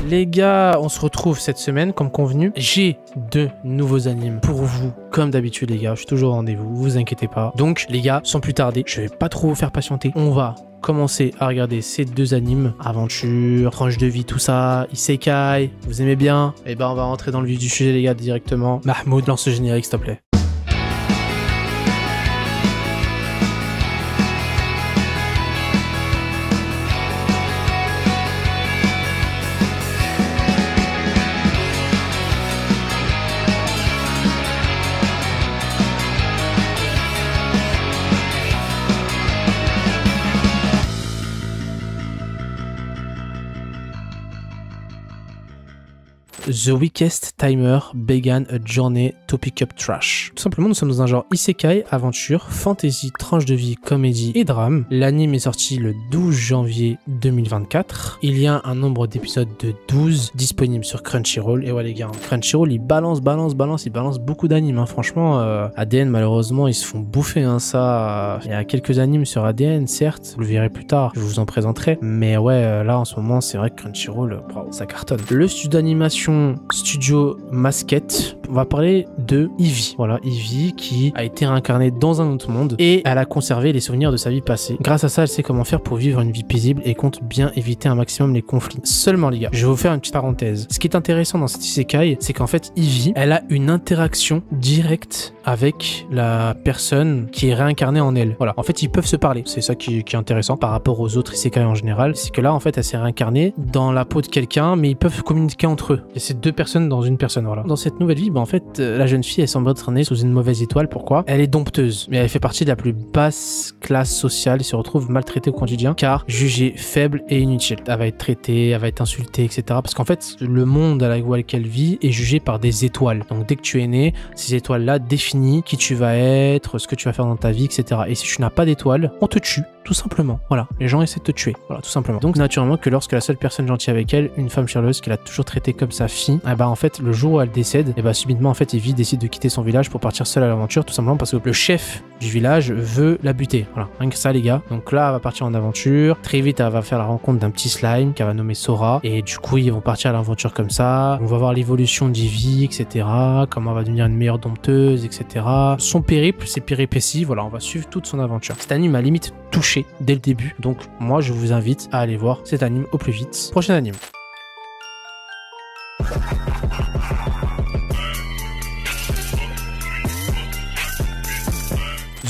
Les gars, on se retrouve cette semaine comme convenu. J'ai 2 nouveaux animes pour vous. Comme d'habitude les gars, je suis toujours au rendez-vous, vous inquiétez pas. Donc les gars, sans plus tarder, je vais pas trop vous faire patienter. On va commencer à regarder ces 2 animes. Aventure, tranche de vie, tout ça, Isekai, vous aimez bien? Et ben on va rentrer dans le vif du sujet les gars directement. Mahmoud, lance le générique s'il te plaît. The Weakest Timer began a journey to pick up trash. Tout simplement, nous sommes dans un genre isekai, aventure, fantasy, tranche de vie, comédie et drame. L'anime est sorti le 12 janvier 2024. Il y a un nombre d'épisodes de 12 disponibles sur Crunchyroll. Et ouais les gars, Crunchyroll, il balance beaucoup d'animes. Hein. Franchement, ADN, malheureusement, ils se font bouffer. Hein. Ça, il y a quelques animes sur ADN, certes, vous le verrez plus tard, je vous en présenterai. Mais ouais, là, en ce moment, c'est vrai que Crunchyroll, ça cartonne. Le studio d'animation Studio Masquette, on va parler de Ivy. Voilà, Ivy qui a été réincarnée dans un autre monde et elle a conservé les souvenirs de sa vie passée. Grâce à ça, elle sait comment faire pour vivre une vie paisible et compte bien éviter un maximum les conflits. Seulement les gars, je vais vous faire une petite parenthèse. Ce qui est intéressant dans cet isekai, c'est qu'en fait Ivy, elle a une interaction directe avec la personne qui est réincarnée en elle. Voilà, en fait ils peuvent se parler. C'est ça qui est intéressant par rapport aux autres isekai en général. C'est que là en fait elle s'est réincarnée dans la peau de quelqu'un, mais ils peuvent communiquer entre eux. Et c'est 2 personnes dans une personne, voilà. Dans cette nouvelle vie, bah en fait, la jeune fille, elle semble être née sous une mauvaise étoile. Pourquoi? Elle est dompteuse, mais elle fait partie de la plus basse classe sociale et se retrouve maltraitée au quotidien, car jugée faible et inutile. Elle va être traitée, elle va être insultée, etc. Parce qu'en fait, le monde à lequel elle vit est jugé par des étoiles. Donc dès que tu es né, ces étoiles-là définissent qui tu vas être, ce que tu vas faire dans ta vie, etc. Et si tu n'as pas d'étoiles, on te tue. Tout simplement, voilà, les gens essaient de te tuer, voilà, tout simplement. Donc naturellement que lorsque la seule personne gentille avec elle, une femme chaleureuse qu'elle a toujours traitée comme sa fille, et bah en fait le jour où elle décède, et bah subitement en fait Ivy décide de quitter son village pour partir seule à l'aventure, tout simplement parce que le chef du village veut la buter, voilà, rien que ça les gars. Donc là elle va partir en aventure, très vite elle va faire la rencontre d'un petit slime qu'elle va nommer Sora, et du coup ils vont partir à l'aventure comme ça, on va voir l'évolution d'Ivy, etc., comment elle va devenir une meilleure dompteuse, etc. Son périple, ses péripéties, voilà, on va suivre toute son aventure. Cet anime m'a limite touché dès le début, donc moi je vous invite à aller voir cet anime au plus vite. Prochain anime.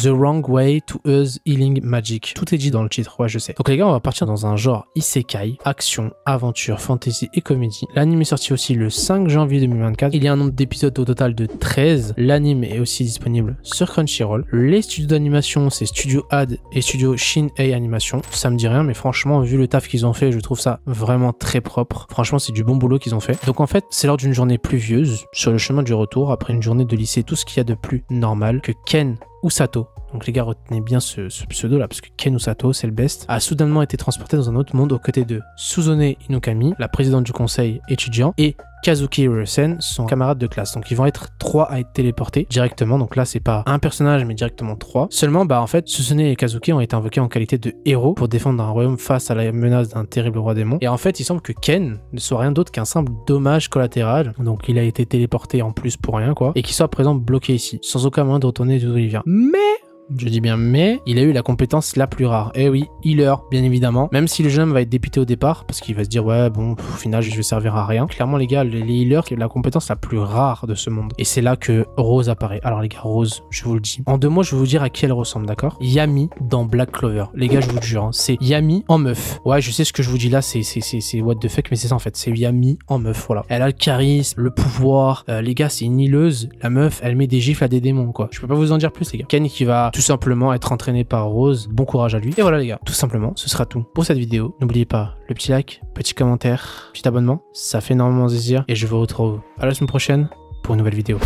The Wrong Way to Us Healing Magic. Tout est dit dans le titre, ouais je sais. Donc les gars, on va partir dans un genre isekai, action, aventure, fantasy et comédie. L'anime est sorti aussi le 5 janvier 2024. Il y a un nombre d'épisodes au total de 13. L'anime est aussi disponible sur Crunchyroll. Les studios d'animation, c'est Studio Ad et Studio Shin-Ei Animation. Ça me dit rien, mais franchement, vu le taf qu'ils ont fait, je trouve ça vraiment très propre. Franchement, c'est du bon boulot qu'ils ont fait. Donc en fait, c'est lors d'une journée pluvieuse, sur le chemin du retour, après une journée de lycée, tout ce qu'il y a de plus normal, que Ken Usato, donc les gars retenez bien ce pseudo là parce que Ken Usato c'est le best, a soudainement été transporté dans un autre monde aux côtés de Suzune Inokami, la présidente du conseil étudiant, et Kazuki Hirosen, son camarade de classe. Donc ils vont être 3 à être téléportés directement. Donc là c'est pas un personnage mais directement 3. Seulement bah en fait Suzune et Kazuki ont été invoqués en qualité de héros pour défendre un royaume face à la menace d'un terrible roi démon. Et en fait il semble que Ken ne soit rien d'autre qu'un simple dommage collatéral. Donc il a été téléporté en plus pour rien quoi. Et qu'il soit à présent bloqué ici, sans aucun moyen de retourner d'où il vient. Mais je dis bien mais, il a eu la compétence la plus rare. Eh oui, healer, bien évidemment. Même si le jeune homme va être dépité au départ, parce qu'il va se dire ouais bon, au final je vais servir à rien. Clairement les gars, les healers, c'est la compétence la plus rare de ce monde. Et c'est là que Rose apparaît. Alors les gars, Rose, je vous le dis. En 2 mots, je vais vous dire à qui elle ressemble, d'accord? Yami dans Black Clover. Les gars, je vous le jure, hein, c'est Yami en meuf. Ouais, je sais ce que je vous dis là, c'est what the fuck, mais c'est ça en fait. C'est Yami en meuf, voilà. Elle a le charisme, le pouvoir. Les gars, c'est une healeuse. La meuf, elle met des gifles à des démons, quoi. Je peux pas vous en dire plus, les gars. Ken qui va tout simplement être entraîné par Rose. Bon courage à lui. Et voilà les gars, tout simplement, ce sera tout pour cette vidéo. N'oubliez pas le petit like, petit commentaire, petit abonnement. Ça fait énormément plaisir. Et je vous retrouve à la semaine prochaine pour une nouvelle vidéo.